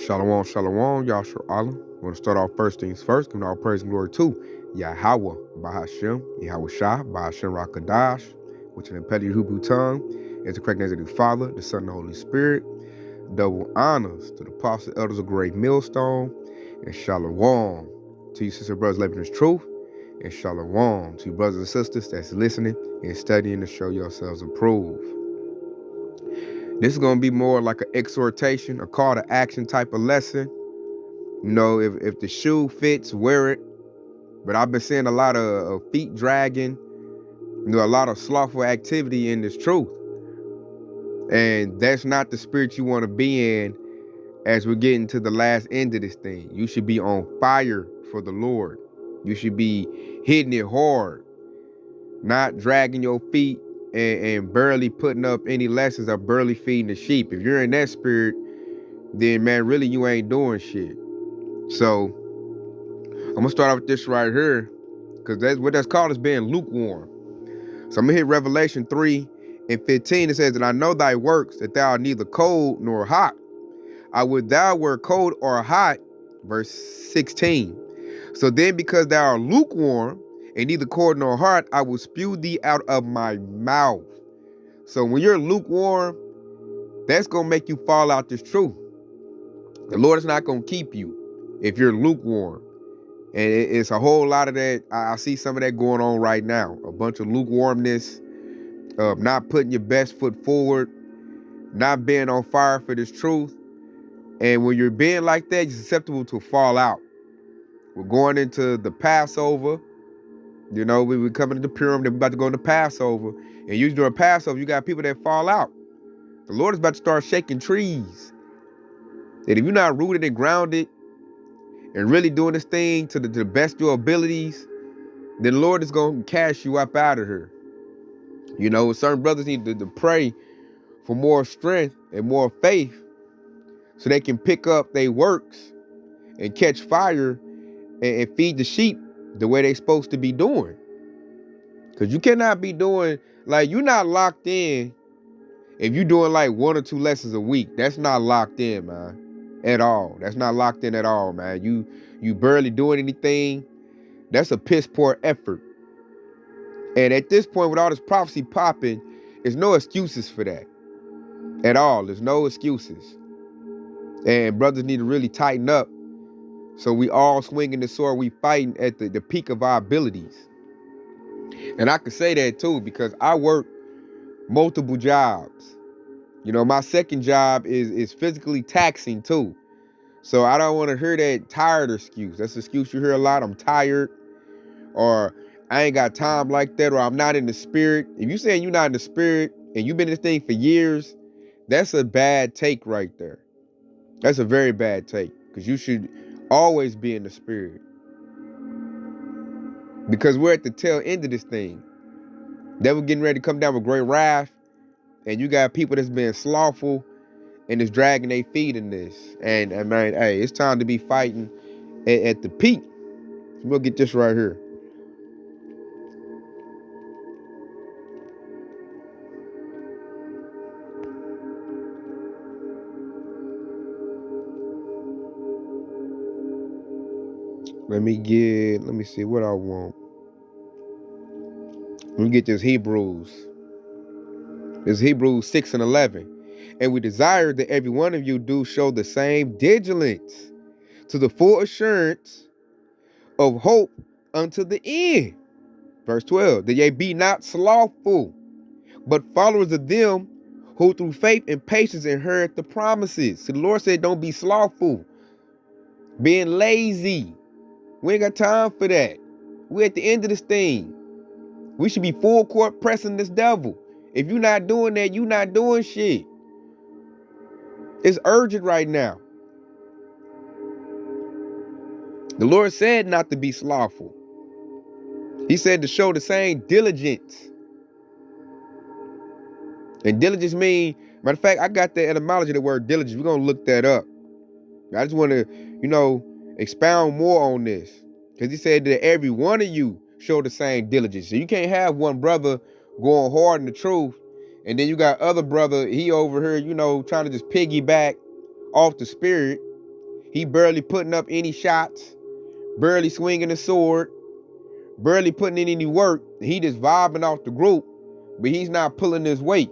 Shalom, shalom, Yahshua Allah. I want to start off first things first, giving all praise and glory to Yahweh, Bahashem, Yahweh Shah, Bahashem Rakadash, which in the petty Hebrew tongue is the correct name of the Father, the Son, and the Holy Spirit. Double honors to the apostles, elders of Great Millstone, and shalom to you, sister brothers, living in truth, and shalom to you, brothers and sisters that's listening and studying to show yourselves approved. This is going to be more like an exhortation, a call to action type of lesson. You know, if the shoe fits, wear it. But I've been seeing a lot of feet dragging, a lot of slothful activity in this truth. And that's not the spirit you want to be in as we're getting to the last end of this thing. You should be on fire for the Lord. You should be hitting it hard, not dragging your feet and barely putting up any lessons or barely feeding the sheep. If you're in that spirit, then man, really you ain't doing shit. So I'm gonna start off with this right here, because that's what that's called, is being lukewarm. So I'm gonna hit Revelation 3:15. It says that I know thy works, that thou art neither cold nor hot. I would thou were cold or hot. Verse 16. So then, because thou art lukewarm and neither cold nor hot, I will spew thee out of my mouth. So when you're lukewarm, that's gonna make you fall out this truth. The Lord is not gonna keep you if you're lukewarm. And it's a whole lot of that. I see some of that going on right now. A bunch of lukewarmness, not putting your best foot forward, not being on fire for this truth. And when you're being like that, you're susceptible to fall out. We're going into the Passover. You know, we were coming to the Purim, then we're about to go into Passover. And usually during Passover, you got people that fall out. The Lord is about to start shaking trees. And if you're not rooted and grounded and really doing this thing to the best of your abilities, then the Lord is going to cast you up out of here. You know, certain brothers need to pray for more strength and more faith so they can pick up their works and catch fire and feed the sheep the way they're supposed to be doing. Because you cannot be doing, like, you're not locked in if you're doing like 1 or 2 lessons a week. That's not locked in, man, at all. That's not locked in at all, man. You barely doing anything. That's a piss poor effort. And at this point, with all this prophecy popping, there's no excuses for that at all. There's no excuses. And brothers need to really tighten up, so we all swinging the sword, we fighting at the peak of our abilities. And I can say that too, because I work multiple jobs. You know, my second job is physically taxing too. So I don't want to hear that tired excuse. That's the excuse you hear a lot. I'm tired, or I ain't got time like that, or I'm not in the spirit. If you saying you're not in the spirit and you've been in this thing for years, that's a bad take right there. That's a very bad take, because you should always be in the spirit. Because we're at the tail end of this thing. Devil getting ready to come down with great wrath, and you got people that's being slothful and is dragging their feet in this. And man, hey, it's time to be fighting at the peak. We'll get this right here. Let me see what I want. Let me get this Hebrews. This Hebrews 6:11. And we desire that every one of you do show the same diligence to the full assurance of hope unto the end. Verse 12. That ye be not slothful, but followers of them who through faith and patience inherit the promises. So the Lord said, don't be slothful, being lazy. We ain't got time for that. We're at the end of this thing. We should be full court pressing this devil. If you're not doing that, you're not doing shit. It's urgent right now. The Lord said not to be slothful. He said to show the same diligence. And diligence mean, matter of fact, I got the etymology of the word diligence. We're going to look that up. I just want to, expound more on this. Because he said that every one of you show the same diligence. So you can't have one brother going hard in the truth, and then you got other brother, he over here, trying to just piggyback off the spirit, He barely putting up any shots, barely swinging a sword, barely putting in any work. He just vibing off the group, but he's not pulling his weight.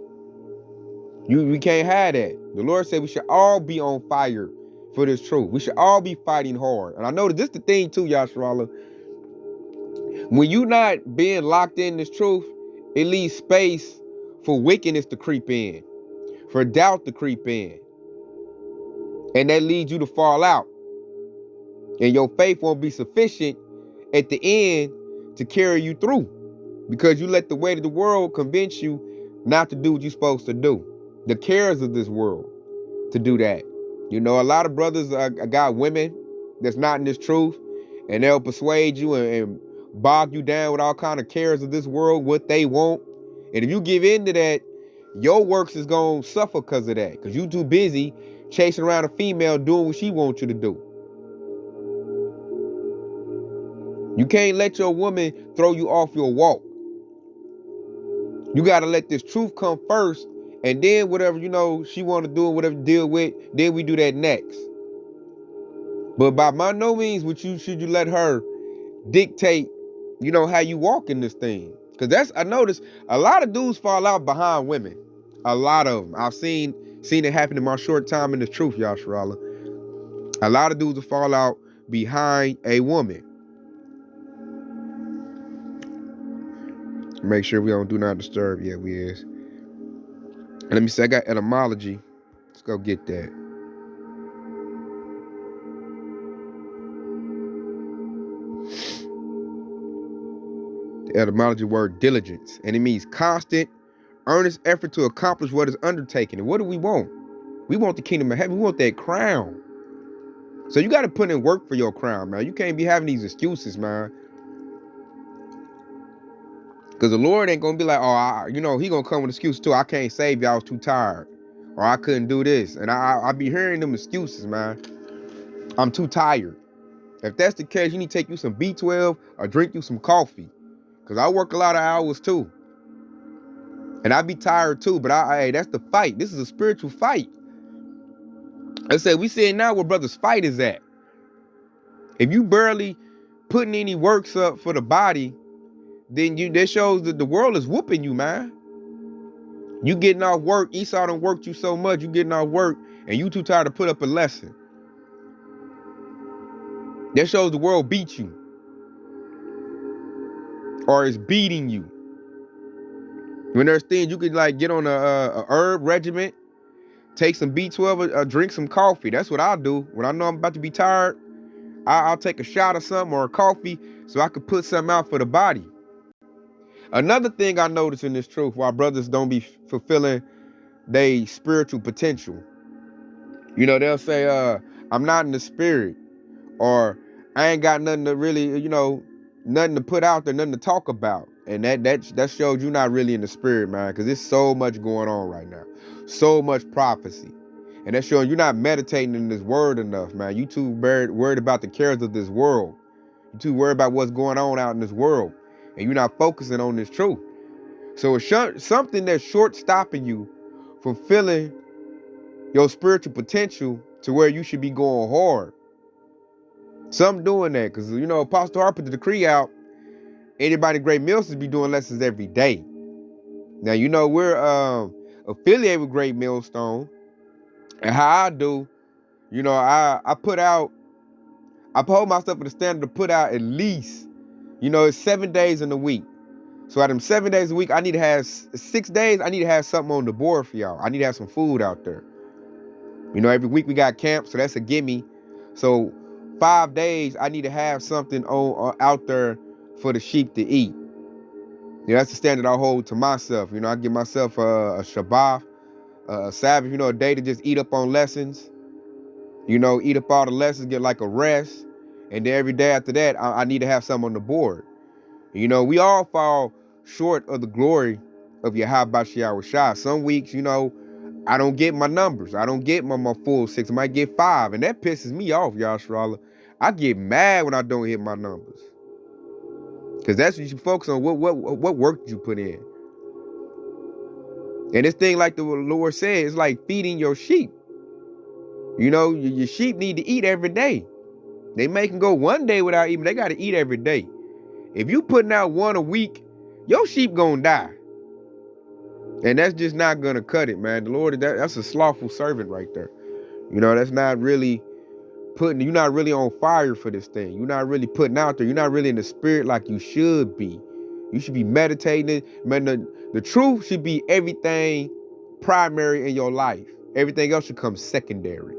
We can't have that. The Lord said we should all be on fire for this truth. We should all be fighting hard. And I know that this is the thing too, Yasharala. When you not being locked in this truth, it leaves space for wickedness to creep in, for doubt to creep in. And that leads you to fall out. And your faith won't be sufficient at the end to carry you through, because you let the weight of the world convince you not to do what you're supposed to do. The cares of this world to do that. You know, a lot of brothers got women that's not in this truth, and they'll persuade you and bog you down with all kind of cares of this world, what they want. And if you give in to that, your works is going to suffer because of that, because you too busy chasing around a female doing what she wants you to do. You can't let your woman throw you off your walk. You got to let this truth come first, and then whatever, you know, she want to do and whatever deal with, then we do that next. But by no means should you let her dictate, you know, how you walk in this thing. Because I noticed a lot of dudes fall out behind women. A lot of them. I've seen it happen in my short time in the truth, Yasharala. A lot of dudes will fall out behind a woman. Make sure we don't do not disturb. Yeah, we is. And let me say, I got etymology. Let's go get that. The etymology word diligence. And it means constant, earnest effort to accomplish what is undertaken. And what do we want? We want the kingdom of heaven. We want that crown. So you got to put in work for your crown, man. You can't be having these excuses, man. Because the Lord ain't going to be like, he going to come with excuses too. I can't save you. I was too tired. Or I couldn't do this. And I be hearing them excuses, man. I'm too tired. If that's the case, you need to take you some B12 or drink you some coffee. Because I work a lot of hours too. And I be tired too. But hey, that's the fight. This is a spiritual fight. Let's say we seeing now where brothers' fight is at. If you barely putting any works up for the body, then that shows that the world is whooping you, man. You getting off work. Esau done worked you so much. You getting off work and you too tired to put up a lesson. That shows the world beat you. Or is beating you. When there's things you could like get on a herb regimen, take some B12 or drink some coffee. That's what I'll do. When I know I'm about to be tired, I'll take a shot of something or a coffee so I could put something out for the body. Another thing I notice in this truth, why brothers don't be fulfilling their spiritual potential. You know, they'll say, I'm not in the spirit, or I ain't got nothing to really, nothing to put out there, nothing to talk about. And that shows you not really in the spirit, man, because there's so much going on right now. So much prophecy. And that shows you're not meditating in this word enough, man. You too worried about the cares of this world. You too worried about what's going on out in this world. And you're not focusing on this truth. So it's something that's short-stopping you from feeling your spiritual potential to where you should be going hard. Some doing that because, Apostle Harper put the decree out, anybody in Great Millstones be doing lessons every day. Now, we're affiliated with Great Millstone. And how I do, I hold myself in the standard to put out at least, it's 7 days in a week. So out of them 7 days a week, I need to have 6 days, I need to have something on the board for y'all. I need to have some food out there. Every week we got camp, so that's a gimme. So 5 days, I need to have something out there for the sheep to eat. That's the standard I hold to myself. I give myself a Shabbat, a Sabbath, a day to just eat up on lessons. Eat up all the lessons, get like a rest. And then every day after that, I need to have something on the board. We all fall short of the glory of Yahweh Shah. Some weeks, I don't get my numbers. I don't get my full 6. I might get 5. And that pisses me off, Yasharala. I get mad when I don't hit my numbers. Because that's what you should focus on. What work did you put in? And this thing, like the Lord said, is like feeding your sheep. You know, your sheep need to eat every day. They may can go one day without eating. They got to eat every day. If you putting out one a week, your sheep gonna die. And that's just not gonna cut it, man. The Lord, that's a slothful servant right there. You know, that's not really you're not really on fire for this thing. You're not really putting out there. You're not really in the spirit like you should be. You should be meditating. Man, the truth should be everything primary in your life. Everything else should come secondary.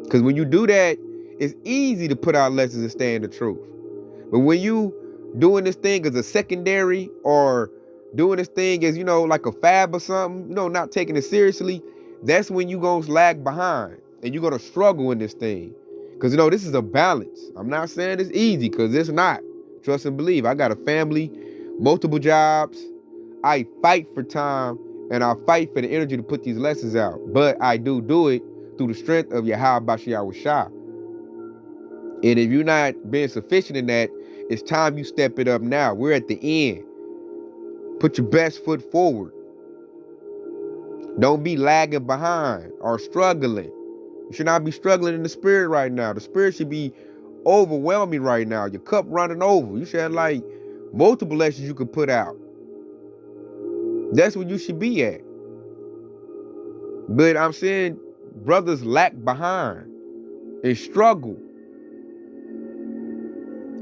Because when you do that, it's easy to put out lessons and stay in the truth. But when you doing this thing as a secondary, or doing this thing as, you know, like a fab or something, you know, not taking it seriously, that's when you gonna lag behind and you're gonna struggle in this thing. Because, you know, this is a balance. I'm not saying it's easy, because it's not. Trust and believe. I got a family, multiple jobs. I fight for time, and I fight for the energy to put these lessons out. But I do it through the strength of Yahweh Shah. And if you're not being sufficient in that, it's time you step it up now. We're at the end. Put your best foot forward. Don't be lagging behind or struggling. You should not be struggling in the spirit right now. The spirit should be overwhelming right now. Your cup running over. You should have like multiple lessons you could put out. That's where you should be at. But I'm saying brothers lack behind and struggle.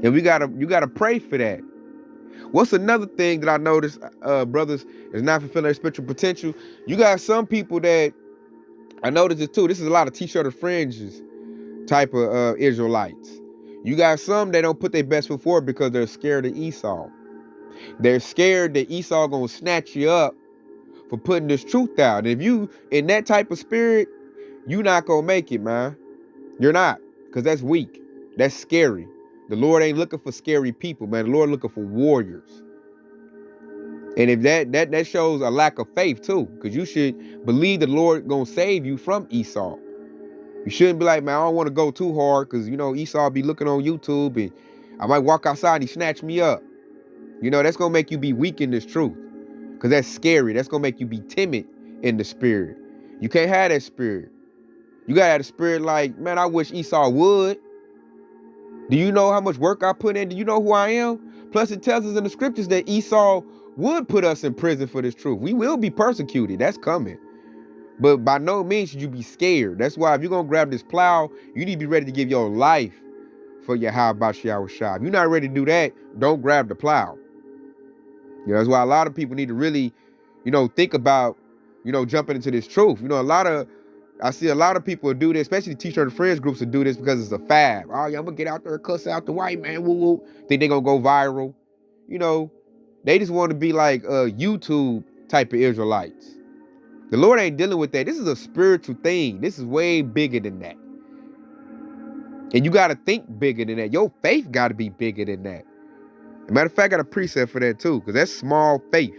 And you gotta pray for that. What's another thing that I noticed, brothers, is not fulfilling their spiritual potential? You got some people that, I noticed it too. This is a lot of t-shirt and fringes type of Israelites. You got some that don't put their best foot forward because they're scared of Esau. They're scared that Esau gonna snatch you up for putting this truth out. And if you in that type of spirit, you not gonna make it, man. You're not, because that's weak. That's scary. The Lord ain't looking for scary people, man. The Lord looking for warriors. And if that shows a lack of faith too, because you should believe the Lord gonna save you from Esau. You shouldn't be like, man, I don't want to go too hard, because, you know, Esau be looking on YouTube and I might walk outside and he snatch me up. You know, that's gonna make you be weak in this truth, because that's scary. That's gonna make you be timid in the spirit. You can't have that spirit. You gotta have the spirit like, man, I wish Esau would. Do you know how much work I put in? Do you know who I am? Plus, it tells us in the scriptures that Esau would put us in prison for this truth. We will be persecuted. That's coming. But by no means should you be scared. That's why if you're going to grab this plow, you need to be ready to give your life for Yahweh Shah. If you're not ready to do that, don't grab the plow. You know, that's why a lot of people need to really, you know, think about, you know, jumping into this truth. You know, I see a lot of people do this, especially t-shirt and friends groups, that do this because it's a fad. Oh, yeah, I'm going to get out there and cuss out the white man. Woo, woo. Think they're going to go viral. You know, they just want to be like YouTube type of Israelites. The Lord ain't dealing with that. This is a spiritual thing. This is way bigger than that. And you got to think bigger than that. Your faith got to be bigger than that. As a matter of fact, I got a precept for that too, because that's small faith.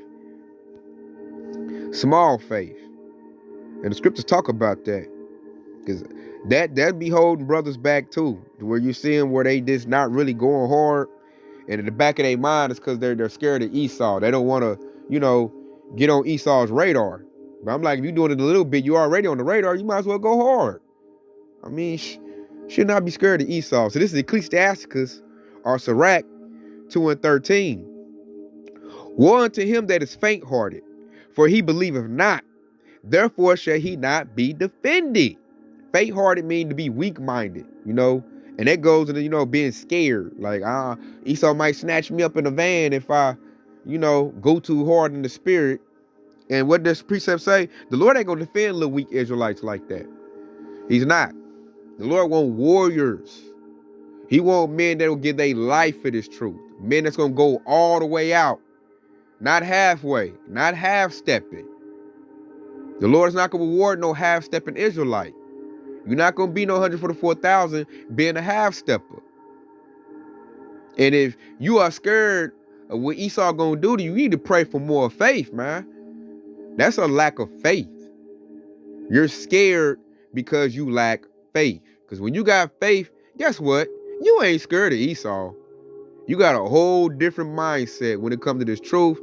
Small faith. And the scriptures talk about that, because that be holding brothers back too, to where you see them where they just not really going hard, and in the back of their mind is because they're scared of Esau. They don't want to, you know, get on Esau's radar. But I'm like, if you're doing it a little bit, you're already on the radar. You might as well go hard. I mean, should not be scared of Esau. So this is Ecclesiasticus or Sirach 2:13. Woe unto him that is faint-hearted, for he believeth not. Therefore shall he not be defended. Faint-hearted mean to be weak-minded, you know, and that goes into, you know, being scared. Like, Esau might snatch me up in a van if I, you know, go too hard in the spirit. And what does precept say? The Lord ain't gonna defend little weak Israelites like that. He's not. The Lord want warriors. He want men that will give their life for this truth. Men that's gonna go all the way out, not halfway, not half-stepping. The Lord is not going to reward no half-stepping Israelite. You're not going to be no 144,000 being a half-stepper. And if you are scared of what Esau going to do to you, you need to pray for more faith, man. That's a lack of faith. You're scared because you lack faith. Because when you got faith, guess what? You ain't scared of Esau. You got a whole different mindset when it comes to this truth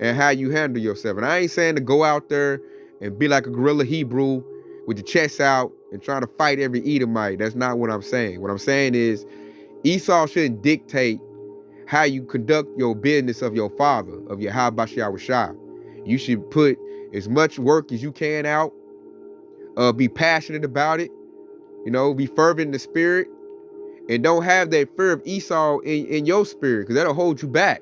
and how you handle yourself. And I ain't saying to go out there and be like a guerrilla Hebrew with your chest out and trying to fight every Edomite. That's not what I'm saying. What I'm saying is Esau shouldn't dictate how you conduct your business of your father, of your Habashah. You should put as much work as you can out, be passionate about it, be fervent in the spirit, and don't have that fear of Esau in your spirit, because that'll hold you back.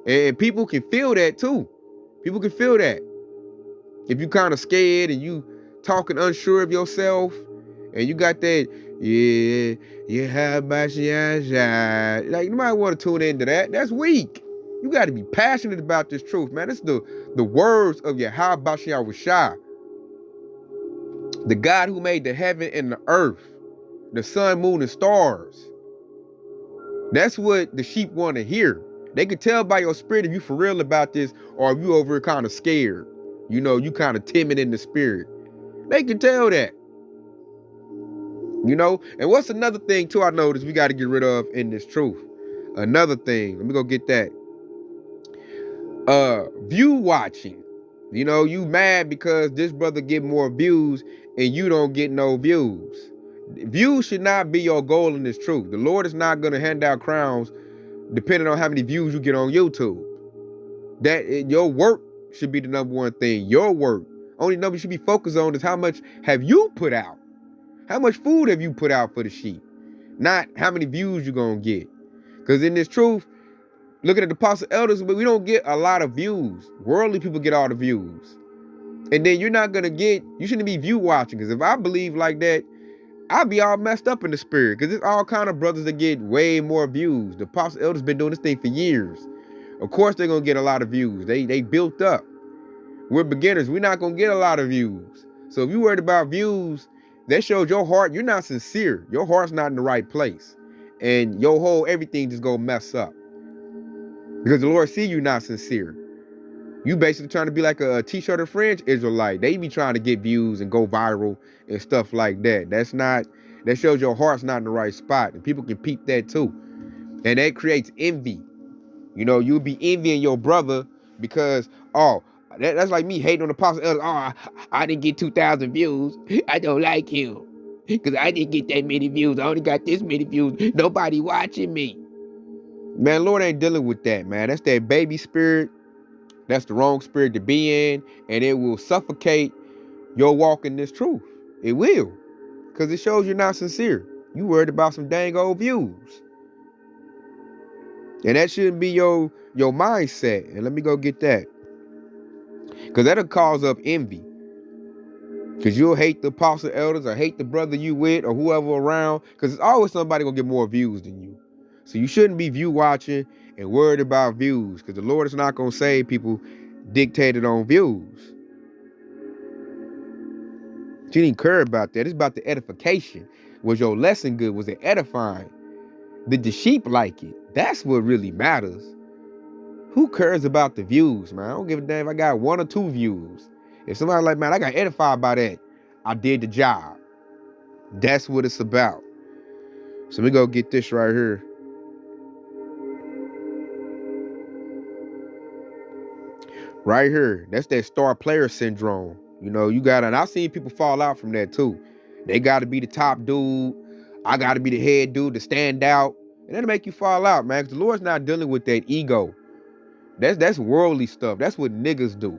And people can feel that too. People can feel that. If you kind of scared and you talking unsure of yourself, and you got that, like, you might want to tune into that. That's weak. You got to be passionate about this truth, man. It's the words of Yahweh, the God who made the heaven and the earth, the sun, moon, and stars. That's what the sheep want to hear. They can tell by your spirit if you for real about this, or if you over kind of scared. You kind of timid in the spirit. They can tell that. And what's another thing too I noticed we got to get rid of in this truth? Another thing, let me go get that. View watching. You mad because this brother get more views and you don't get no views. Views should not be your goal in this truth. The Lord is not going to hand out crowns depending on how many views you get on YouTube. Your work should be the number one thing. Your work. Only number you should be focused on is how much have you put out. How much food have you put out for the sheep? Not how many views you're going to get. Because in this truth, looking at the apostle elders, but we don't get a lot of views. Worldly people get all the views. And then you shouldn't be view watching. Because if I believe like that, I'll be all messed up in the spirit. Because there's all kind of brothers that get way more views. The apostle elders been doing this thing for years. Of course they're going to get a lot of views. They built up. We're beginners. We're not going to get a lot of views. So if you're worried about views, that shows your heart, you're not sincere. Your heart's not in the right place. And your whole everything just gonna mess up. Because the Lord see you not sincere. You basically trying to be like a t-shirt or fringe Israelite. They be trying to get views and go viral and stuff like that. That shows your heart's not in the right spot. And people can peep that too. And that creates envy. You'll be envying your brother because, that's like me hating on the apostle elders. I didn't get 2,000 views. I don't like him. Because I didn't get that many views. I only got this many views. Nobody watching me. Man, Lord ain't dealing with that, man. That's that baby spirit. That's the wrong spirit to be in. And it will suffocate your walk in this truth. It will. Because it shows you're not sincere. You worried about some dang old views. And that shouldn't be your mindset. And let me go get that. Because that'll cause up envy. Because you'll hate the apostle elders or hate the brother you with or whoever around. Because there's always somebody going to get more views than you. So you shouldn't be view watching and worried about views. Because the Lord is not going to save people dictated on views. You didn't care about that. It's about the edification. Was your lesson good? Was it edifying? Did the sheep like it? That's what really matters. Who cares about the views, man? I don't give a damn if I got 1 or 2 views. If somebody like, man, I got edified by that, I did the job. That's what it's about. So we go get this right here. Right here. That's that star player syndrome. You got, and I've seen people fall out from that too. They got to be the top dude. I got to be the head dude to stand out. And that'll make you fall out, man. Because the Lord's not dealing with that ego. That's worldly stuff. That's what niggas do.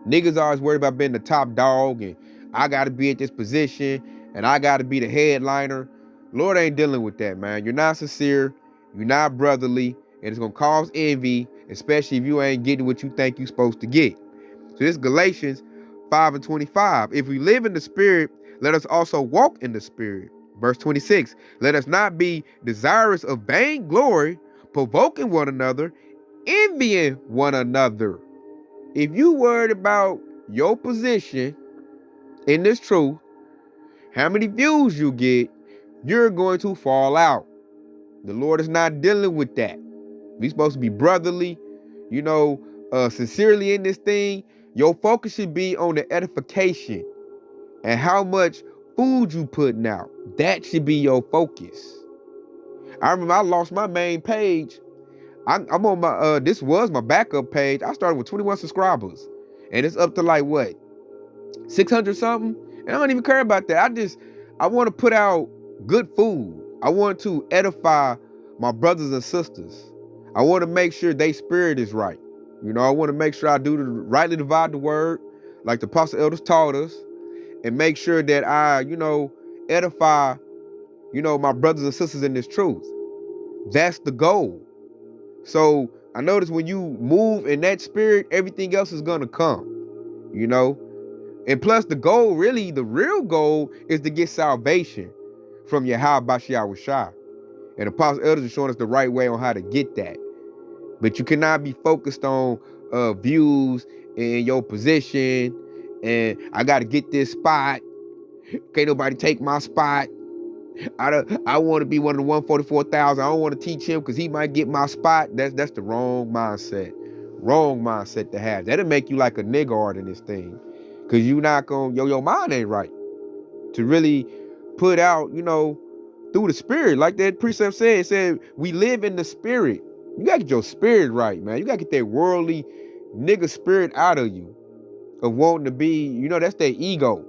Niggas always worried about being the top dog and I got to be at this position and I got to be the headliner. Lord ain't dealing with that, man. You're not sincere. You're not brotherly. And it's going to cause envy, especially if you ain't getting what you think you're supposed to get. So this is Galatians 5:25. If we live in the spirit, let us also walk in the spirit. Verse 26. Let us not be desirous of vain glory, provoking one another, envying one another. If you worried about your position in this truth, how many views you get, you're going to fall out. The Lord is not dealing with that. We're supposed to be brotherly, sincerely in this thing. Your focus should be on the edification and how much food you putting out. That should be your focus. I remember I lost my main page. I'm on my, this was my backup page. I started with 21 subscribers and it's up to like what? 600 something. And I don't even care about that. I want to put out good food. I want to edify my brothers and sisters. I want to make sure their spirit is right. I want to make sure I do rightly divide the word, like the apostle elders taught us, and make sure that I, edify, my brothers and sisters in this truth. That's the goal. So I notice when you move in that spirit, everything else is going to come, And plus the goal, really, the real goal is to get salvation from Yahweh Shai. And Apostle Elders are showing us the right way on how to get that. But you cannot be focused on views and your position. And I got to get this spot. Can't nobody take my spot. I want to be one of the 144,000. I don't want to teach him because he might get my spot. That's the wrong mindset. Wrong mindset to have. That'll make you like a nigga in this thing. Because you not going, your mind ain't right. To really put out, through the spirit. Like that precept said, it said, we live in the spirit. You got to get your spirit right, man. You got to get that worldly nigga spirit out of you. Of wanting to be, that's that ego.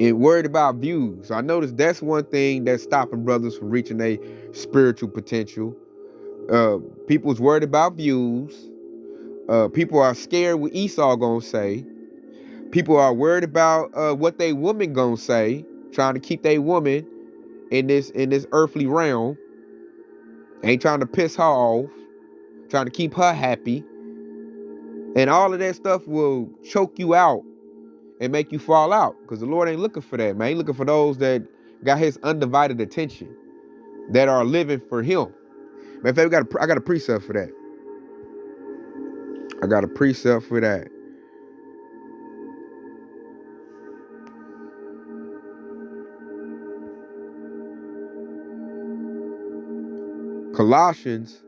And worried about views. So I noticed that's one thing that's stopping brothers from reaching their spiritual potential. People's worried about views. People are scared what Esau gonna say. People are worried about what they woman gonna say, trying to keep their woman in this earthly realm. Ain't trying to piss her off, trying to keep her happy. And all of that stuff will choke you out and make you fall out. Because the Lord ain't looking for that, man. He's looking for those that got his undivided attention, that are living for him. Man, in fact, I got a precept for that. I got a precept for that. Colossians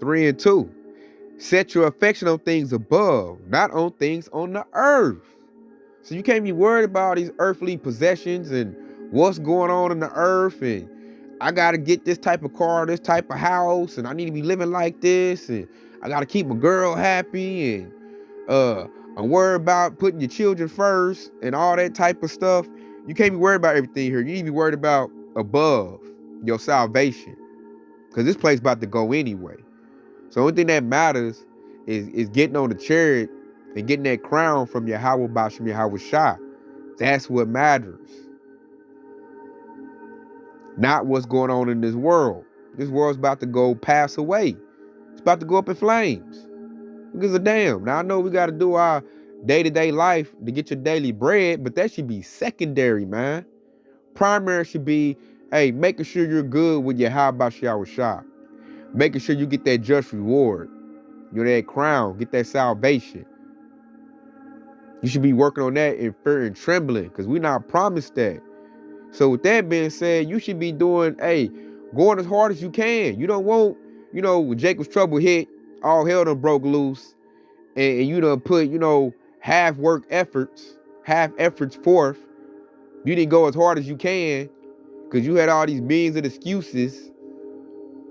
3:2. Set your affection on things above, not on things on the earth. So you can't be worried about these earthly possessions and what's going on in the earth. And I got to get this type of car, this type of house, and I need to be living like this. And I got to keep my girl happy. And I'm worried about putting your children first and all that type of stuff. You can't be worried about everything here. You need to be worried about above, your salvation. Because this place about to go anyway. So the only thing that matters is getting on the chariot and getting that crown from Yahweh Bashem Yahweh Shai. That's what matters. Not what's going on in this world. This world's about to pass away. It's about to go up in flames. Who gives a damn? Now I know we got to do our day-to-day life to get your daily bread, but that should be secondary, man. Primary should be, hey, making sure you're good with your Yahweh Yahweh Shai. Making sure you get that just reward. That crown, get that salvation. You should be working on that in fear and trembling, because we're not promised that. So with that being said, you should be doing, going as hard as you can. You don't want, when Jacob's trouble hit, all hell done broke loose, and you done put, half efforts forth. You didn't go as hard as you can, because you had all these millions of excuses.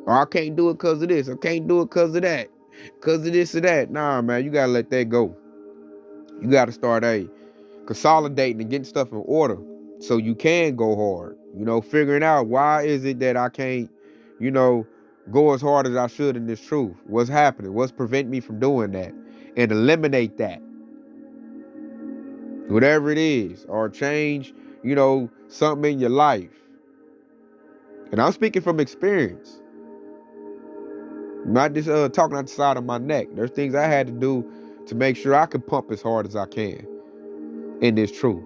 Or I can't do it because of this. I can't do it because of that. Because of this or that. Nah, man, you got to let that go. You got to start, consolidating and getting stuff in order so you can go hard. Figuring out why is it that I can't, go as hard as I should in this truth. What's happening? What's preventing me from doing that? And eliminate that. Whatever it is. Or change, something in your life. And I'm speaking from experience. Not just talking out the side of my neck. There's things I had to do to make sure I could pump as hard as I can in this truth.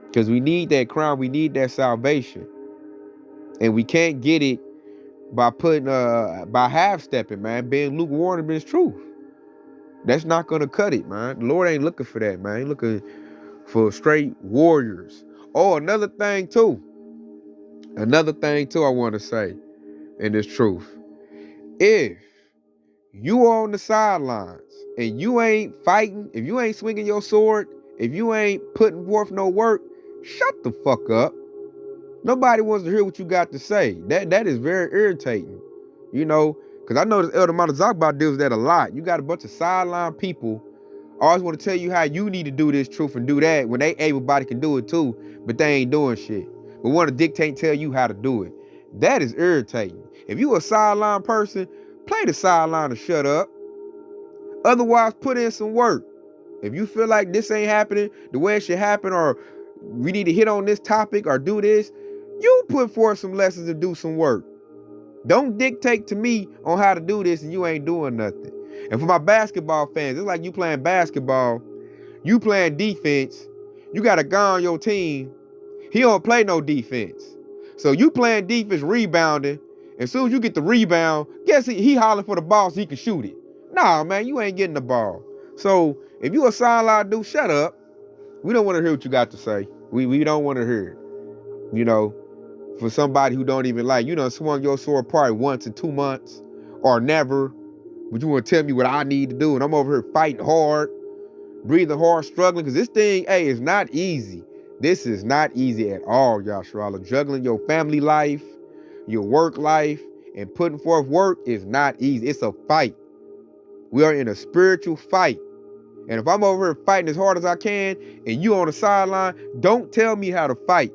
Because we need that crown. We need that salvation. And we can't get it by by half-stepping, man. Being lukewarm in this truth. That's not going to cut it, man. The Lord ain't looking for that, man. He's looking for straight warriors. Oh, another thing too I want to say in this truth. If you are on the sidelines and you ain't fighting, if you ain't swinging your sword, if you ain't putting forth no work, shut the fuck up. Nobody wants to hear what you got to say. That is very irritating, because I know this Elder Montezakba deals with that a lot. You got a bunch of sideline people I always want to tell you how you need to do this truth and do that when they able-bodied can do it too, but they ain't doing shit. But want to dictate and tell you how to do it. That is irritating. If you a sideline person, play the sideline and shut up. Otherwise, put in some work. If you feel like this ain't happening the way it should happen, or we need to hit on this topic or do this, you put forth some lessons and do some work. Don't dictate to me on how to do this and you ain't doing nothing. And for my basketball fans, it's like you playing basketball, you playing defense, you got a guy on your team, he don't play no defense. So you playing defense, rebounding, and as soon as you get the rebound, guess he hollering for the ball so he can shoot it. Nah, man, you ain't getting the ball. So if you a sideline dude, shut up. We don't want to hear what you got to say. We don't want to hear it. You know, for somebody who don't even like, you know, swung your sword apart once in 2 months or never, but you want to tell me what I need to do, and I'm over here fighting hard, breathing hard, struggling, because this thing, hey, is not easy. This is not easy at all, Yashara. Juggling your family life, your work life, and putting forth work is not easy. It's a fight. We are in a spiritual fight. And if I'm over here fighting as hard as I can, and you on the sideline, don't tell me how to fight.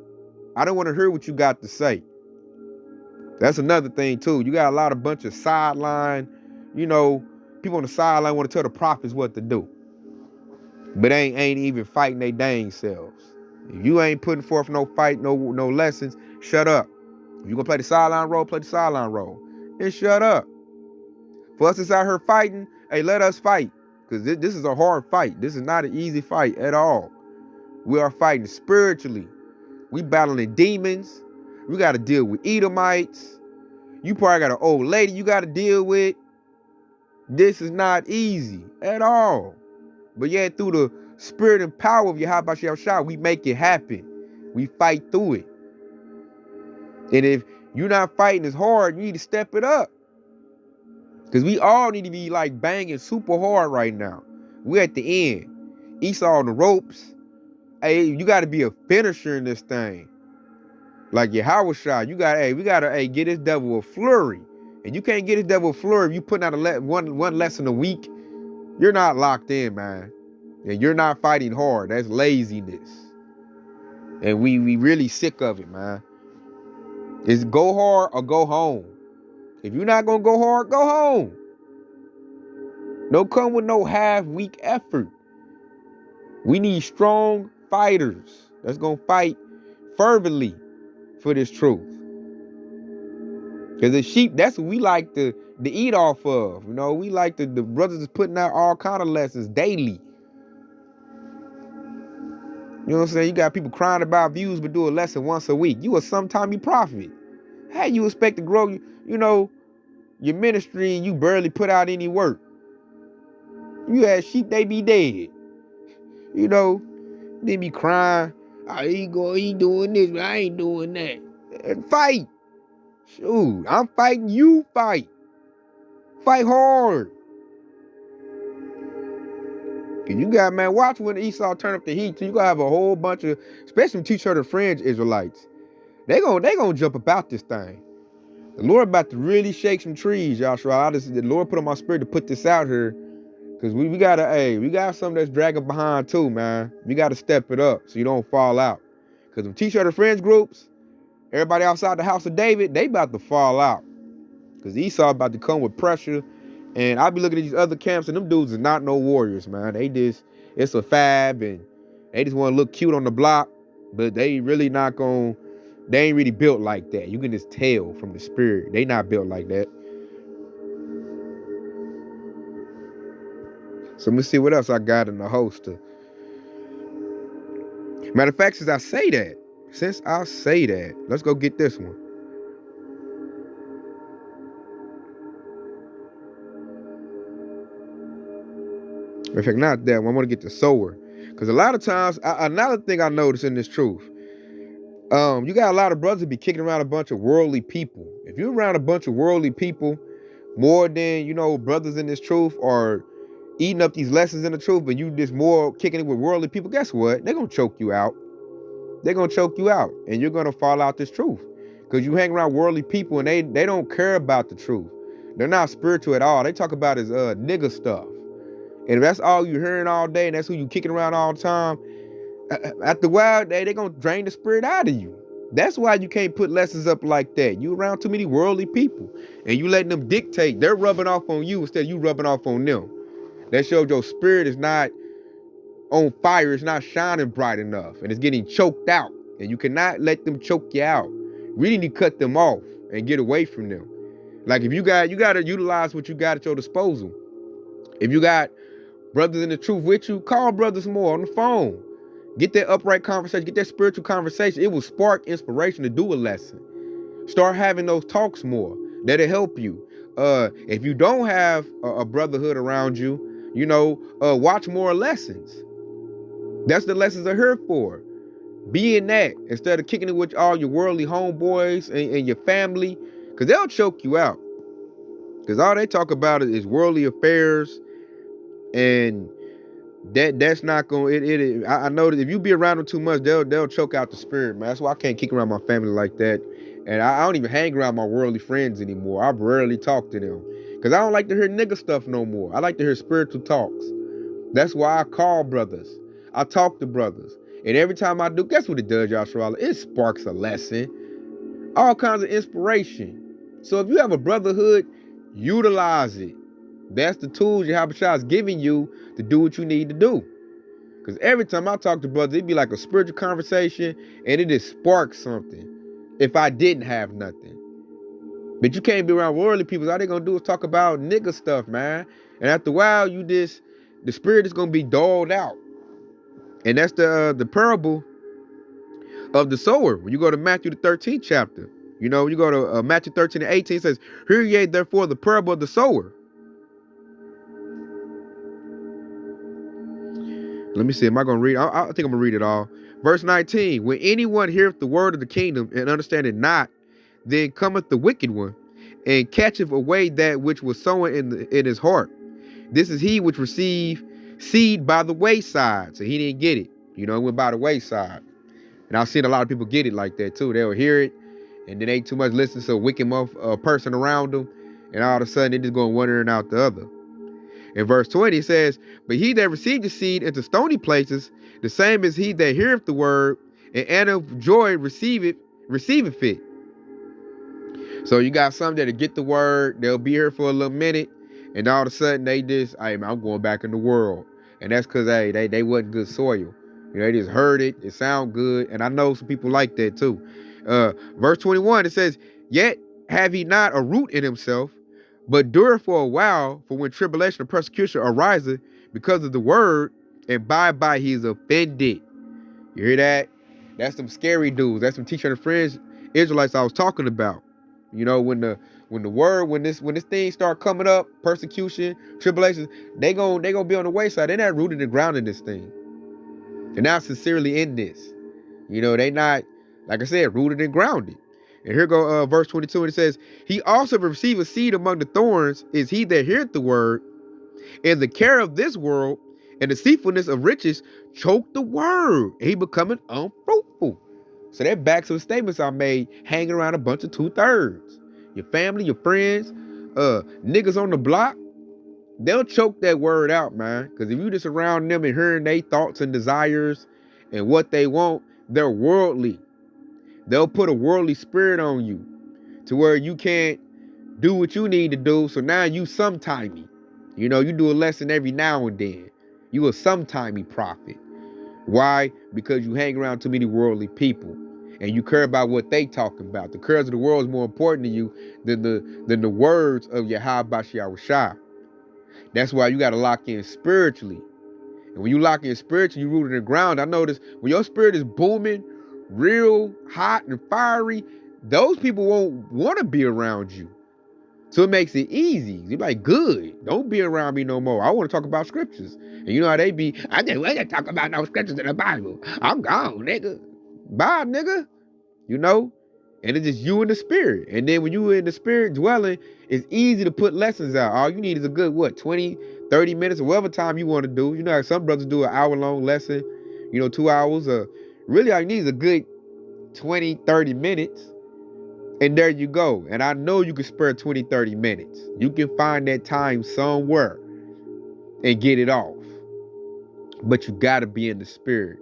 I don't want to hear what you got to say. That's another thing too. You got a lot of bunch of sideline, you know, people on the sideline want to tell the prophets what to do, but ain't even fighting they dang selves. If you ain't putting forth no fight, no lessons, shut up. If you gonna play the sideline role, play the sideline role, and shut up. For us that's out here fighting, hey, let us fight, because this is a hard fight. This is not an easy fight at all. We are fighting spiritually. We battling demons. We got to deal with Edomites. You probably got an old lady you got to deal with. This is not easy at all. But yet through the spirit and power of Yahweh Shah, we make it happen. We fight through it. And if you're not fighting as hard, you need to step it up. Because we all need to be like banging super hard right now. We're at the end. Esau on the ropes. Hey, you got to be a finisher in this thing. Like Yahweh Shah, we gotta get this devil a flurry. And you can't get this devil a flurry if you putting out one lesson a week. You're not locked in, man. And you're not fighting hard. That's laziness. And we really sick of it, man. It's go hard or go home. If you're not gonna go hard, go home. Don't come with no half-weak effort. We need strong fighters that's gonna fight fervently for this truth. Because the sheep, that's what we like to eat off of. You know, we like the brothers is putting out all kind of lessons daily. You know what I'm saying? You got people crying about views but do a lesson once a week. You a sometime prophet. How you expect to grow, you know, your ministry and you barely put out any work? You had sheep, they be dead. You know, they be crying. Oh, he doing this, but I ain't doing that. And fight. Shoot, I'm fighting, you fight. Fight hard. And you got, man, watch when Esau turn up the heat. So you gonna have a whole bunch of, especially T-shirt and fringe Israelites. They gonna jump about this thing. The Lord about to really shake some trees, Joshua. The Lord put on my spirit to put this out here. Because we got something that's dragging behind too, man. We got to step it up so you don't fall out. Because them T-shirt and friends groups, everybody outside the house of David, they about to fall out. Because Esau about to come with pressure. And I be looking at these other camps, and them dudes is not no warriors, man. It's a fab, and they just want to look cute on the block. But they ain't really built like that. You can just tell from the spirit. They not built like that. So let me see what else I got in the holster. Matter of fact, since I say that, let's go get this one. In fact, not that one. I want to get the sower. Because a lot of times, another thing I notice in this truth, you got a lot of brothers be kicking around a bunch of worldly people. If you're around a bunch of worldly people, more than, you know, brothers in this truth are eating up these lessons in the truth, but you just more kicking it with worldly people, guess what? They're going to choke you out. They're going to choke you out, and you're going to fall out this truth. Because you hang around worldly people, and they don't care about the truth. They're not spiritual at all. They talk about his nigga stuff. And if that's all you hearing all day and that's who you kicking around all the time, after a while, they gonna drain the spirit out of you. That's why you can't put lessons up like that. You around too many worldly people, and you letting them dictate. They're rubbing off on you instead of you rubbing off on them. That shows your spirit is not on fire. It's not shining bright enough, and it's getting choked out. And you cannot let them choke you out. Really need to cut them off and get away from them. Like if you got to utilize what you got at your disposal. If you got brothers in the truth with you, call brothers more on the phone. Get that upright conversation, get that spiritual conversation. It will spark inspiration to do a lesson. Start having those talks more. That'll help you. If you don't have a brotherhood around you, watch more lessons. That's the lessons are here for. Be in that instead of kicking it with all your worldly homeboys and your family, because they'll choke you out. Because all they talk about is worldly affairs, and that's not going. I know that if you be around them too much, they'll choke out the spirit, man. That's why I can't kick around my family like that, and I don't even hang around my worldly friends anymore. I rarely talk to them because I don't like to hear nigga stuff no more. I like to hear spiritual talks. That's why I call brothers. I talk to brothers, and every time I do, guess what it does, Joshua? It sparks a lesson, all kinds of inspiration. So if you have a brotherhood, utilize it. That's the tools Yahushua is giving you to do what you need to do. Because every time I talk to brothers, it'd be like a spiritual conversation, and it just sparks something. If I didn't have nothing. But you can't be around worldly people. All they gonna do is talk about nigga stuff, man. And after a while, the spirit is gonna be dulled out. And that's the parable of the sower. When you go to Matthew the 13th chapter, you go to Matthew 13 and 18, it says, "Hear ye therefore the parable of the sower." Let me see. Am I going to read? I think I'm going to read it all. Verse 19. "When anyone heareth the word of the kingdom and understandeth not, then cometh the wicked one, and catcheth away that which was sown in his heart. This is he which received seed by the wayside." So he didn't get it. It went by the wayside. And I've seen a lot of people get it like that too. They'll hear it, and then they ain't too much listen to a wicked person around them, and all of a sudden they just going one ear and out the other. In verse 20 it says, "But he that received the seed into stony places, the same is he that heareth the word, and of joy receiveth it." So you got some that'll get the word, they'll be here for a little minute, and all of a sudden they just, "Hey, man, I'm going back in the world." And that's because they wasn't good soil. They just heard it, it sound good, and I know some people like that too. Verse 21, it says, "Yet have he not a root in himself, but dureth for a while, for when tribulation or persecution ariseth because of the word, and by he is offended." You hear that? That's some scary dudes. That's some teacher and friends Israelites I was talking about. When this thing start coming up, persecution, tribulation, they gonna be on the wayside. They're not rooted and grounded in this thing. They're not sincerely in this. They not, like I said, rooted and grounded. And here go verse 22, and it says, "He also received a seed among the thorns is he that heareth the word, and the care of this world and the deceitfulness of riches choke the word, and he becometh unfruitful." So that backs some statements I made, hanging around a bunch of 2/3. Your family, your friends, niggas on the block, they'll choke that word out, man. Because if you just around them and hearing their thoughts and desires and what they want, they're worldly. They'll put a worldly spirit on you to where you can't do what you need to do. So now you sometimey. You do a lesson every now and then. You a sometimey prophet. Why? Because you hang around too many worldly people and you care about what they talking about. The cares of the world is more important to you than the words of Yahushua. That's why you got to lock in spiritually. And when you lock in spiritually, you rooted in the ground. I notice when your spirit is booming, real hot and fiery, those people won't want to be around you. So it makes it easy. You're like, good. Don't be around me no more. I want to talk about scriptures. And you know how they be, "I just want to talk about no scriptures in the Bible. I'm gone, nigga. Bye, nigga." And it's just you and the spirit. And then when you in the spirit dwelling, it's easy to put lessons out. All you need is a good, 20, 30 minutes, or whatever time you want to do. How some brothers do an hour-long lesson, 2 hours. Really, all you need is a good 20, 30 minutes. And there you go. And I know you can spare 20, 30 minutes. You can find that time somewhere. and get it off. But you gotta be in the spirit.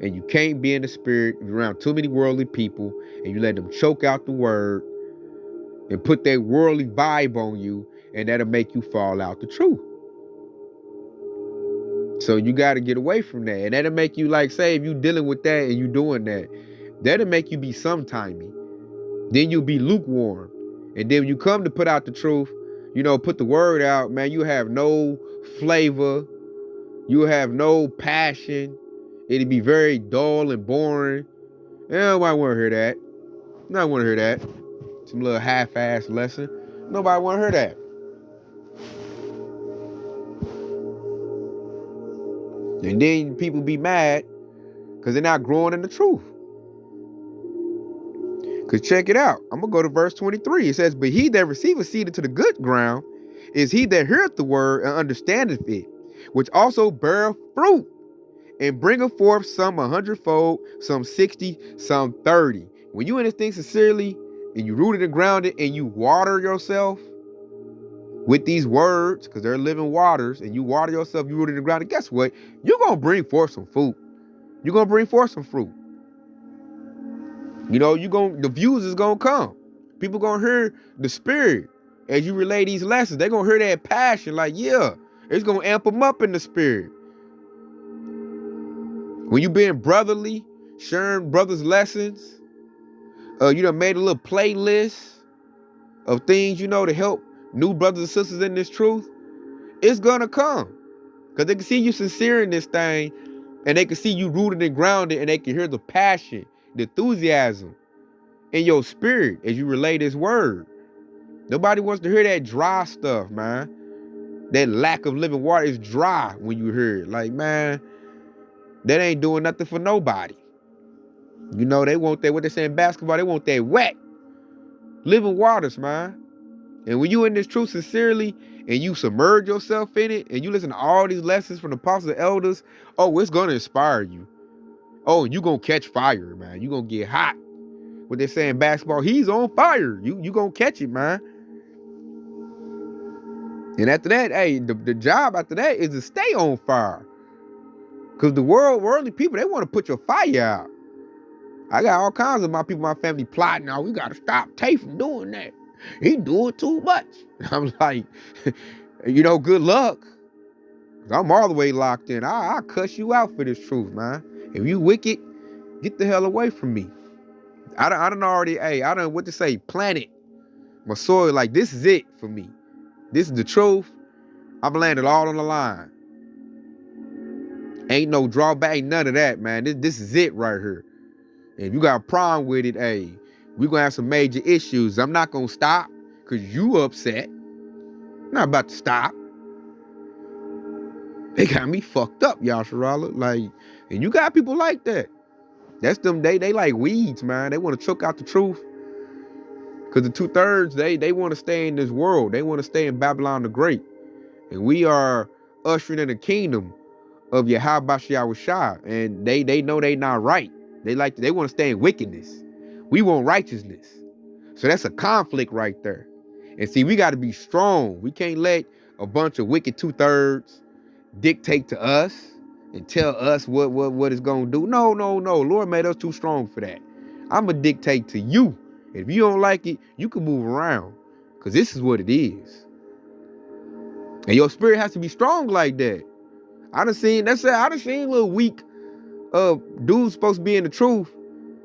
And you can't be in the spirit if you're around too many worldly people and you let them choke out the word and put that worldly vibe on you, and that'll make you fall out the truth. So you got to get away from that. And that'll make you, like, say, if you dealing with that and you doing that, that'll make you be sometimey. Then you'll be lukewarm. And then when you come to put out the truth, put the word out, man, you have no flavor. You have no passion. It'll be very dull and boring. Nobody want to hear that. Nobody want to hear that. Some little half-ass lesson. Nobody want to hear that. And then people be mad because they're not growing in the truth. Because check it out. I'm going to go to verse 23. It says, but he that receiveth seed into the good ground is he that heareth the word and understandeth it, which also beareth fruit, and bringeth forth some 100-fold, some 60, some 30. When you in this thing sincerely, and you rooted and grounded, and you water yourself with these words, because they're living waters, and you water yourself, you rooted and grounded, guess what? You're going to bring forth some fruit. You're going to bring forth some fruit. The views is going to come. People going to hear the spirit as you relay these lessons. They're going to hear that passion, like, yeah, it's going to amp them up in the spirit. When you being brotherly, sharing brothers' lessons, you done made a little playlist of things, to help new brothers and sisters in this truth, it's gonna come. Because they can see you sincere in this thing, and they can see you rooted and grounded, and they can hear the passion, the enthusiasm in your spirit as you relay this word. Nobody wants to hear that dry stuff, man. That lack of living water is dry when you hear it. Like, man, that ain't doing nothing for nobody. They want that, what they say in basketball, they want that wet, living waters, man. And when you in this truth sincerely and you submerge yourself in it and you listen to all these lessons from the apostles and elders, it's going to inspire you. Oh, you going to catch fire, man. You going to get hot. What they say in basketball, he's on fire. You going to catch it, man. And after that, hey, the job after that is to stay on fire. Because the worldly people, they want to put your fire out. I got all kinds of my people, my family plotting, we got to stop Tay from doing that. He doing too much. I'm like, good luck. I'm all the way locked in. I'll cuss you out for this truth, man. If you wicked, get the hell away from me. I done what to say, planet my soil, like this is it for me. This is the truth. I'm landed all on the line. Ain't no drawback, ain't none of that, man. This is it right here. And if you got a problem with it, hey, we're going to have some major issues. I'm not going to stop because you upset. I'm not about to stop. They got me fucked up, Yasharala. Like, and you got people like that. That's them, they like weeds, man. They want to choke out the truth. Because the 2/3, they want to stay in this world. They want to stay in Babylon the Great. And we are ushering in the kingdom of Yahweh Shah. And they know they not right. They want to stay in wickedness. We want righteousness. So that's a conflict right there. And see, we got to be strong. We can't let a bunch of wicked 2/3 dictate to us and tell us what it's going to do. No. Lord made us too strong for that. I'm going to dictate to you. If you don't like it, you can move around. Because this is what it is. And your spirit has to be strong like that. I done seen little weak dudes supposed to be in the truth.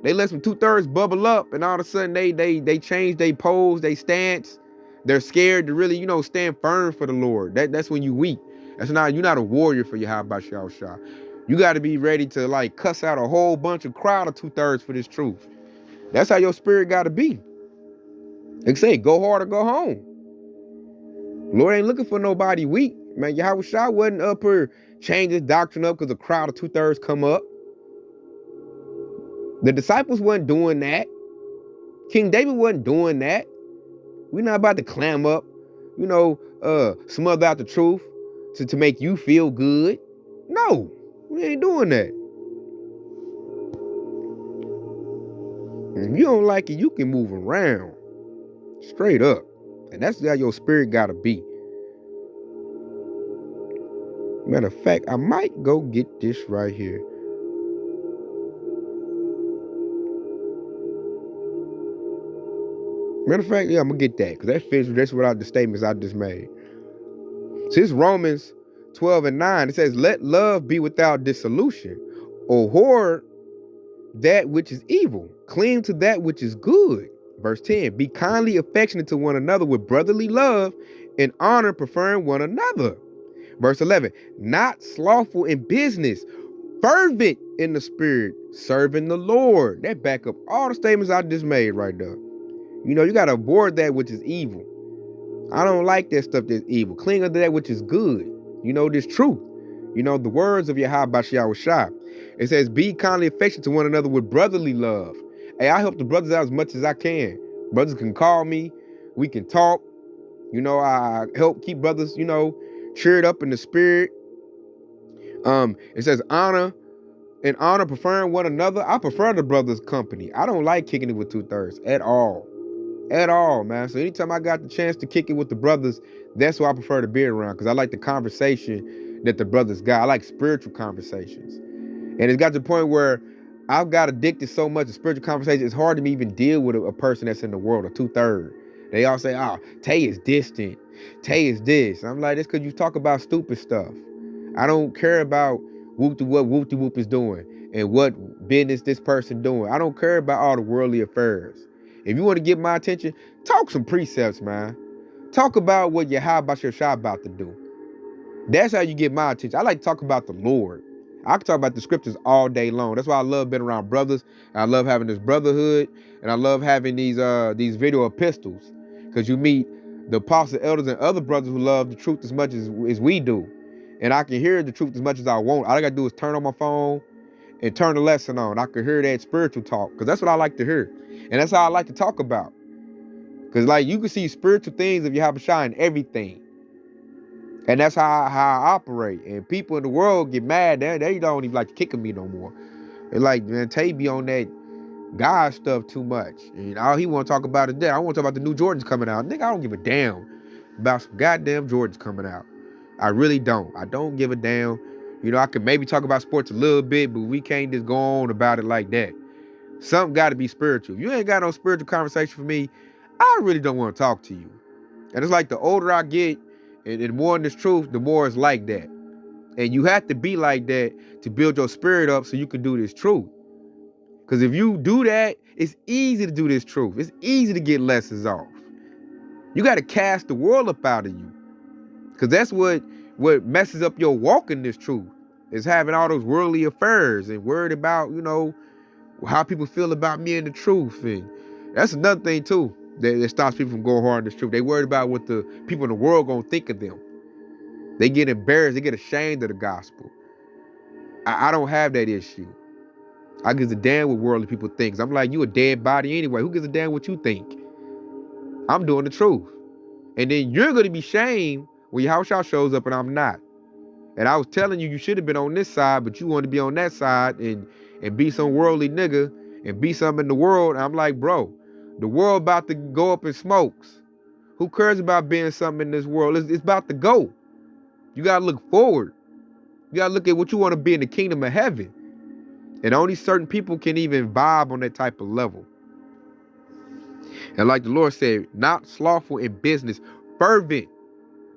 They let some 2/3 bubble up, and all of a sudden they change their pose, they stance. They're scared to really, stand firm for the Lord. That's when you weak. You're not a warrior for Yahweh Shah. You got to be ready to cuss out a whole bunch of crowd of 2/3 for this truth. That's how your spirit got to be. They say, go hard or go home. Lord ain't looking for nobody weak. Man, Yahweh Shah wasn't up here changing his doctrine up because a crowd of 2/3 come up. The disciples wasn't doing that. King David wasn't doing that. We're not about to clam up, smother out the truth to make you feel good. No, we ain't doing that. If you don't like it, you can move around. Straight up. And that's how your spirit gotta be. Matter of fact, I might go get this right here. Matter of fact, yeah, I'm gonna get that because that's what the statements I just made. So it's Romans 12 and 9. It says, "Let love be without dissolution, or hoard that which is evil. Cling to that which is good." Verse 10, "Be kindly affectionate to one another with brotherly love and honor, preferring one another." Verse 11, "Not slothful in business, fervent in the spirit, serving the Lord." That back up all the statements I just made right there. You know, you got to avoid that which is evil. I don't like that stuff that's evil. Cling unto that which is good. You know, this truth. You know, the words of Yahweh Shai. It says, "Be kindly affectionate to one another with brotherly love." Hey, I help the brothers out as much as I can. Brothers can call me. We can talk. You know, I help keep brothers, you know, cheered up in the spirit. It says honor, preferring one another. I prefer the brothers' company. I don't like kicking it with 2/3 at all. At all, man. So anytime I got the chance to kick it with the brothers, that's why I prefer to be around, because I like the conversation that the brothers got. I like spiritual conversations. And it's got to the point where I've got addicted so much to spiritual conversation, it's hard to me even deal with a person that's in the world, a 2/3. They all say, "Oh, Tay is distant. Tay is this." I'm like, that's because you talk about stupid stuff. I don't care about what whoop-de-whoop is doing and what business this person doing. I don't care about all the worldly affairs. If you want to get my attention, talk some precepts, man. Talk about what Yahweh Shai about to do. That's how you get my attention. I like to talk about the Lord. I can talk about the scriptures all day long. That's why I love being around brothers. I love having this brotherhood, and I love having these video epistles, because you meet the apostle elders and other brothers who love the truth as much as we do, and I can hear the truth as much as I want. All I gotta do is turn on my phone and turn the lesson on. I can hear that spiritual talk, because that's what I like to hear, and that's how I like to talk about. Because like you can see spiritual things of Yahweh Shai in everything. And that's how I operate. And people in the world get mad. They don't even like kicking me no more. They're like, man, Tay be on that God stuff too much. And all he want to talk about is that. I want to talk about the new Jordans coming out. Nigga, I don't give a damn about some goddamn Jordans coming out. I really don't. I don't give a damn. You know, I could maybe talk about sports a little bit, but we can't just go on about it like that. Something got to be spiritual. If you ain't got no spiritual conversation for me, I really don't want to talk to you. And it's like the older I get, and more in this truth, the more it's like that. And you have to be like that to build your spirit up so you can do this truth. Because if you do that, it's easy to do this truth. It's easy to get lessons off. You got to cast the world up out of you. Because that's what messes up your walk in this truth, is having all those worldly affairs and worried about, you know, how people feel about me and the truth. And that's another thing too that stops people from going hard in this truth. They worried about what the people in the world gonna think of them. They get embarrassed. They get ashamed of the gospel. I don't have that issue. I give a damn what worldly people think. I'm like, you a dead body anyway. Who gives a damn what you think? I'm doing the truth. And then you're going to be shamed when your house shows up and I'm not. And I was telling you, you should have been on this side, but you want to be on that side and be some worldly nigga and be something in the world. And I'm like, bro, the world about to go up in smokes. Who cares about being something in this world? It's about to go. You got to look forward. You got to look at what you want to be in the kingdom of heaven. And only certain people can even vibe on that type of level. And like the Lord said, not slothful in business, fervent.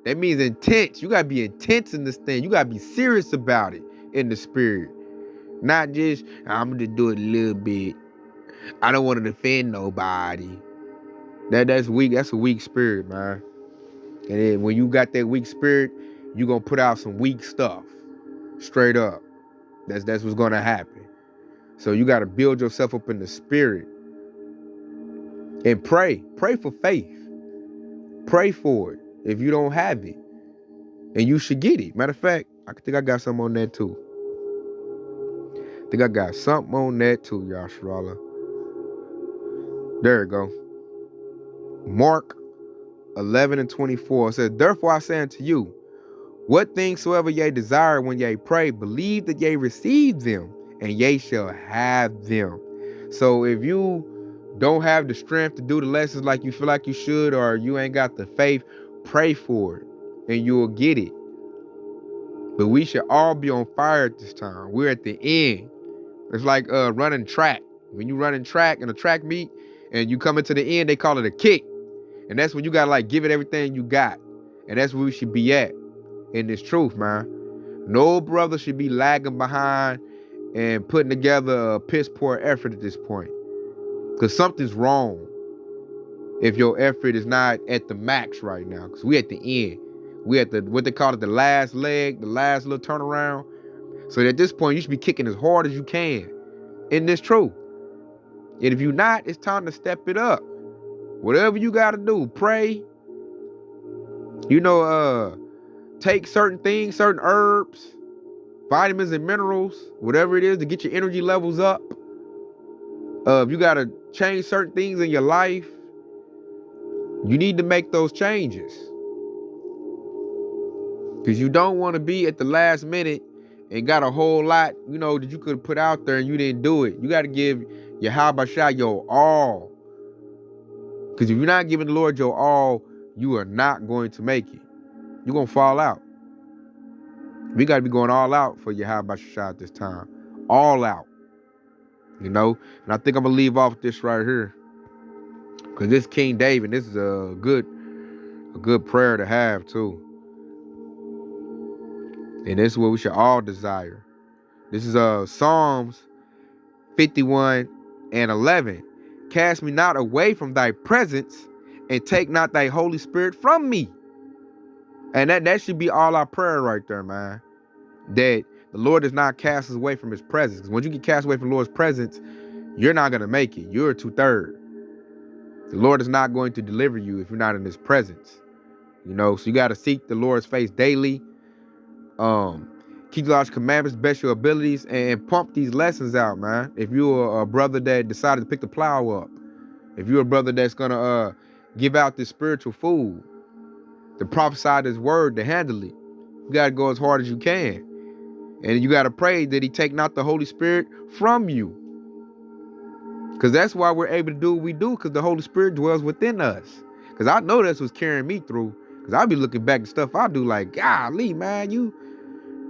That means intense. You got to be intense in this thing. You got to be serious about it in the spirit. Not just, I'm going to do it a little bit. I don't want to defend nobody. That's weak. That's a weak spirit, man. And then when you got that weak spirit, you're going to put out some weak stuff. Straight up. That's what's going to happen. So you got to build yourself up in the spirit. And pray. Pray for faith. Pray for it if you don't have it. And you should get it. Matter of fact, I think I got something on that too. I think I got something on that too, Yashrala. There we go. Mark 11:24 says, "Therefore I say unto you, what things soever ye desire when ye pray, believe that ye receive them, and ye shall have them." So if you don't have the strength to do the lessons like you feel like you should, or you ain't got the faith, pray for it, and you'll get it. But we should all be on fire at this time. We're at the end. It's like running track. When you running track in a track meet and you come into the end, they call it a kick. And that's when you gotta like give it everything you got. And that's where we should be at in this truth, man. No brother should be lagging behind and putting together a piss poor effort at this point. Because something's wrong if your effort is not at the max right now. Because we at the end. We at the, what they call it, the last leg, the last little turnaround. So at this point, you should be kicking as hard as you can in this truth. And if you're not, it's time to step it up. Whatever you got to do, pray. Take certain things, certain herbs, vitamins and minerals, whatever it is to get your energy levels up. If you got to change certain things in your life, you need to make those changes. Because you don't want to be at the last minute and got a whole lot, that you could put out there and you didn't do it. You got to give your Habashah your all. Because if you're not giving the Lord your all, you are not going to make it. You're going to fall out. We got to be going all out for your Habashah at this time. All out. And I think I'm going to leave off this right here. Because this King David, this is a good prayer to have too. And this is what we should all desire. This is Psalms 51:11. Cast me not away from thy presence, and take not thy Holy Spirit from me. And that should be all our prayer right there, man. That the Lord does not cast us away from his presence. Because when you get cast away from the Lord's presence, you're not going to make it. You're a 2/3. The Lord is not going to deliver you if you're not in his presence. So you got to seek the Lord's face daily. Keep God's commandments, best your abilities, and pump these lessons out, man. If you're a brother that decided to pick the plow up, if you're a brother that's gonna give out this spiritual food, to prophesy this word, to handle it, you gotta go as hard as you can, and you gotta pray that he take not the Holy Spirit from you, because that's why we're able to do what we do, because the Holy Spirit dwells within us. Because I know that's what's carrying me through. Because I be looking back at stuff I do like, golly, man, you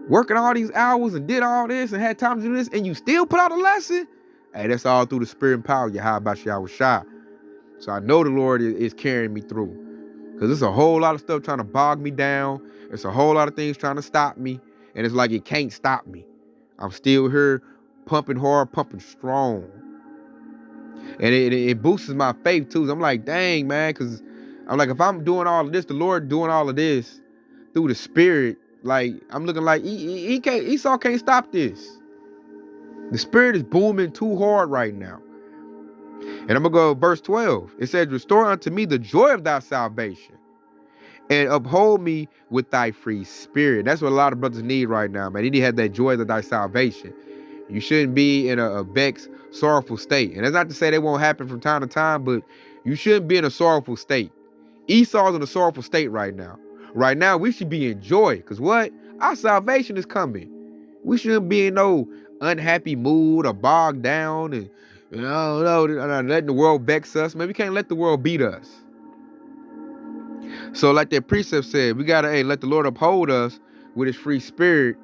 working all these hours and did all this and had time to do this, and you still put out a lesson? Hey, that's all through the spirit and power of Yahweh. So I know the Lord is carrying me through. Because there's a whole lot of stuff trying to bog me down. There's a whole lot of things trying to stop me. And it's like it can't stop me. I'm still here pumping hard, pumping strong. And it boosts my faith too. So I'm like, dang, man, because I'm like, if I'm doing all of this, the Lord doing all of this through the spirit, like, I'm looking like Esau can't stop this. The spirit is booming too hard right now. And I'm going to go verse 12. It says, restore unto me the joy of thy salvation, and uphold me with thy free spirit. That's what a lot of brothers need right now, man. They need to have that joy of thy salvation. You shouldn't be in a vexed, sorrowful state. And that's not to say that won't happen from time to time, but you shouldn't be in a sorrowful state. Esau's in a sorrowful state right now. Right now, we should be in joy. Because what? Our salvation is coming. We shouldn't be in no unhappy mood or bogged down and, letting the world vex us. Man, we can't let the world beat us. So like that precept said, we got to, let the Lord uphold us with his free spirit.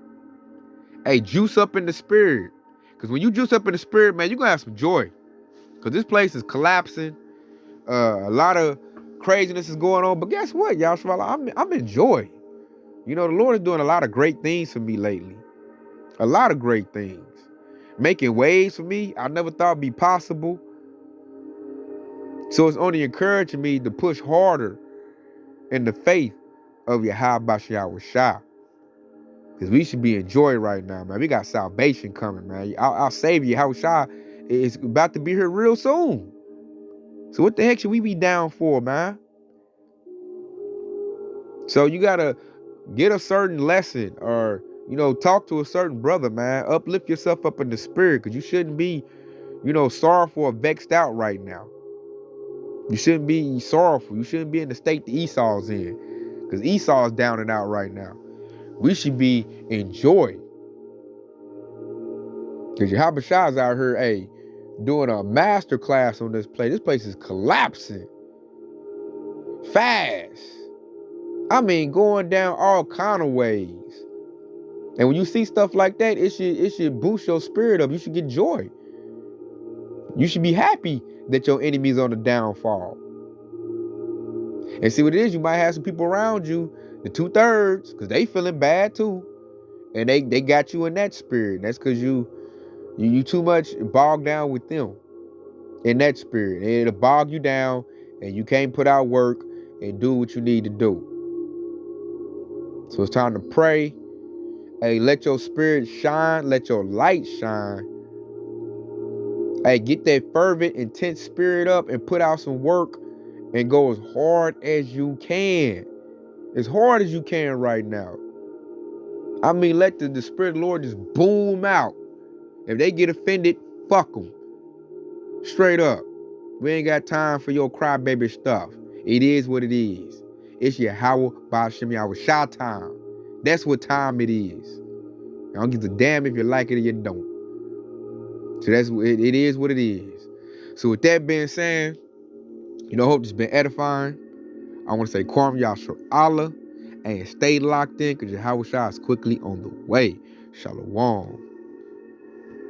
Hey, juice up in the spirit. Because when you juice up in the spirit, man, you're going to have some joy. Because this place is collapsing. A lot of craziness is going on. But guess what, y'all? I'm in joy. The Lord is doing a lot of great things for me lately. A lot of great things. Making ways for me I never thought would be possible. So it's only encouraging me to push harder in the faith of Yahweh Shah. Because we should be in joy right now, man. We got salvation coming, man. Our Savior, Yahweh Shah, is about to be here real soon. So what the heck should we be down for, man? So you got to get a certain lesson or, talk to a certain brother, man. Uplift yourself up in the spirit, because you shouldn't be, sorrowful or vexed out right now. You shouldn't be sorrowful. You shouldn't be in the state that Esau's in, because Esau's down and out right now. We should be in joy. Because Yahweh Shah's out here, doing a master class on this place. This place is collapsing fast. I mean, going down all kind of ways. And when you see stuff like that, it should boost your spirit up. You should get joy. You should be happy that your enemy's on the downfall. And see what it is, you might have some people around you, the 2/3, because they feeling bad too. And they got you in that spirit. That's because you too much bogged down with them in that spirit. And it'll bog you down and you can't put out work and do what you need to do. So it's time to pray. Hey, let your spirit shine. Let your light shine. Hey, get that fervent, intense spirit up and put out some work and go as hard as you can. As hard as you can right now. I mean, let the Spirit of the Lord just boom out. If they get offended, fuck them. Straight up. We ain't got time for your crybaby stuff. It is what it is. It's Yahweh Ba'ashem Yahweh Shah time. That's what time it is. I don't give a damn if you like it or you don't. So it is what it is. So with that being said, I hope this has been edifying. I want to say Kwam Yashar Allah and stay locked in because Yahweh Shah is quickly on the way. Shalom.